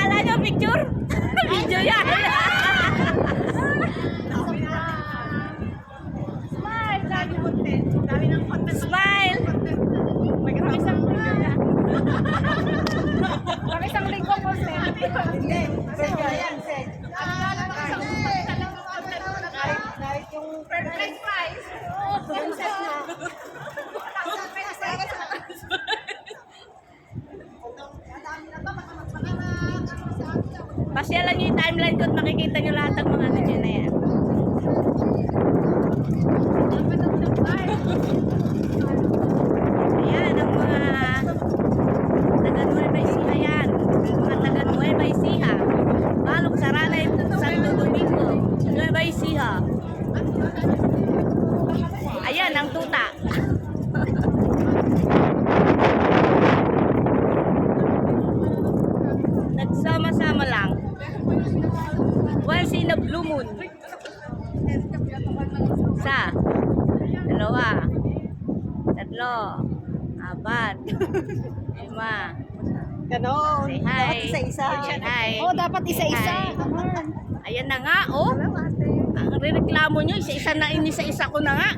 Kala nyo picture? Video yan. Smile! Dami content. Dami ng content. Smile! Pang isang linggo na. Pang isang linggo content. Hindi. Send yan, send. Kahit yung Perfect price. yung set na. Pasyalan nyo yung timeline ko at makikita nyo lahat ng mga ano nyo na yan. Ayan, ang mga taga Nueva Ecija yan. Mga taga Nueva Ecija. Balok Saranay, Santo Domingo, Nueva Ecija. Ayan, ang tuta. Nagsama-sama lang. Once in a blue moon. Isa. Dalawa. Tatlo. Apat. Lima. Ganon. Say hi. Dapat isa-isa. Say hi. Oh, dapat isa-isa. Hi. Ayan na nga, oh. Ang reklamo nyo, isa-isa na, inisa-isa ko na nga.